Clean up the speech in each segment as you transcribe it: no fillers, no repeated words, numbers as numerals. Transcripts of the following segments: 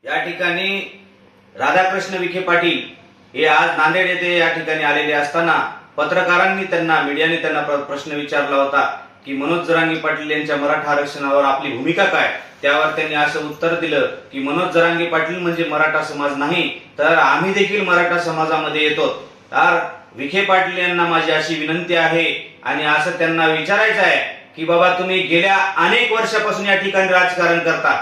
या ठिकाणी राधाकृष्ण विखे पाटील हे आज नांदेड येथे या ठिकाणी आलेले असताना पत्रकारांनी मीडियाने त्यांना प्रश्न विचारला होता की मनोज जरांगे पाटील यांच्या मराठा आरक्षणावर आपली भूमिका काय। त्यावर त्यांनी असं उत्तर दिलं की मनोज जरांगे पाटील म्हणजे मराठा समाज नाही, तर आम्ही देखील मराठा समाजामध्ये येतो। तर विखे पाटील यांना माझी अशी विनंती आहे आणि असं त्यांना विचारायचं आहे की बाबा, तुम्ही गेल्या अनेक वर्षापासून या ठिकाणी राजकारण करता,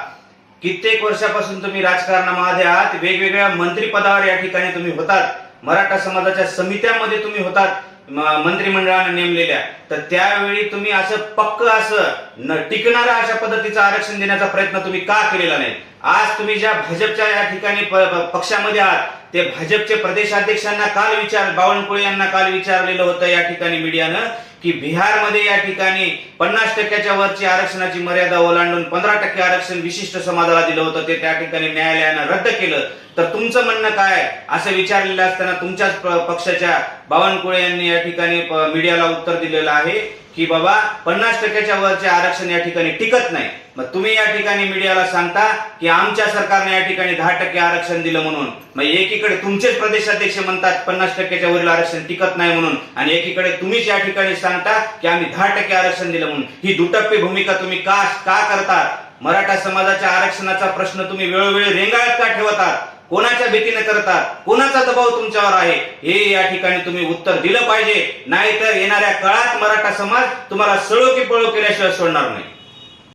कित्येक वर्षापासून तुम्ही राजकारणामध्ये आहात, वेगवेगळ्या मंत्रिपदावर या ठिकाणी तुम्ही होतात, मराठा समाजाच्या समित्यांमध्ये तुम्ही होतात, मंत्रिमंडळाने नेमलेल्या, तर त्यावेळी तुम्ही असं पक्क असं टिकणारा अशा पद्धतीचं आरक्षण देण्याचा प्रयत्न तुम्ही का केलेला नाही। आज तुम्ही ज्या भाजपच्या या ठिकाणी पक्षामध्ये आहात, ते भाजपचे प्रदेशाध्यक्षांना बावनकुळे यांना काल विचारलेलं होतं या ठिकाणी मीडियानं की बिहारमध्ये या ठिकाणी 50% वरची आरक्षणाची मर्यादा ओलांडून 15% आरक्षण विशिष्ट समाजाला दिलं होतं, ते त्या ठिकाणी न्यायालयानं रद्द केलं। तर तुमचं म्हणणं काय असं विचारलेलं असताना तुमच्याच पक्षाच्या बावनकुळे यांनी या ठिकाणी मीडियाला उत्तर दिलेलं आहे की बाबा 50% वरचे आरक्षण या ठिकाणी टिकत नाही। मग तुम्ही या ठिकाणी मीडियाला सांगता की आमच्या सरकारने या ठिकाणी 10% आरक्षण दिलं म्हणून, मग एकीकडे तुमचेच प्रदेशाध्यक्ष म्हणतात 50% वरील आरक्षण टिकत नाही म्हणून, आणि एकीकडे तुम्हीच या ठिकाणी सांगता की आम्ही 10% आरक्षण दिलं म्हणून। ही दुटप्पी भूमिका तुम्ही का करतात? मराठा समाजाच्या आरक्षणाचा प्रश्न तुम्ही वेळोवेळी रेंगाळत का ठेवतात? कोणाच्या भीतीने करतात? कोणाचा दबाव तुमच्यावर आहे? हे या ठिकाणी तुम्ही उत्तर दिलं पाहिजे, नाहीतर येणाऱ्या काळात मराठा समाज तुम्हाला सळो की पळो केल्याशिवाय सोडणार नाही।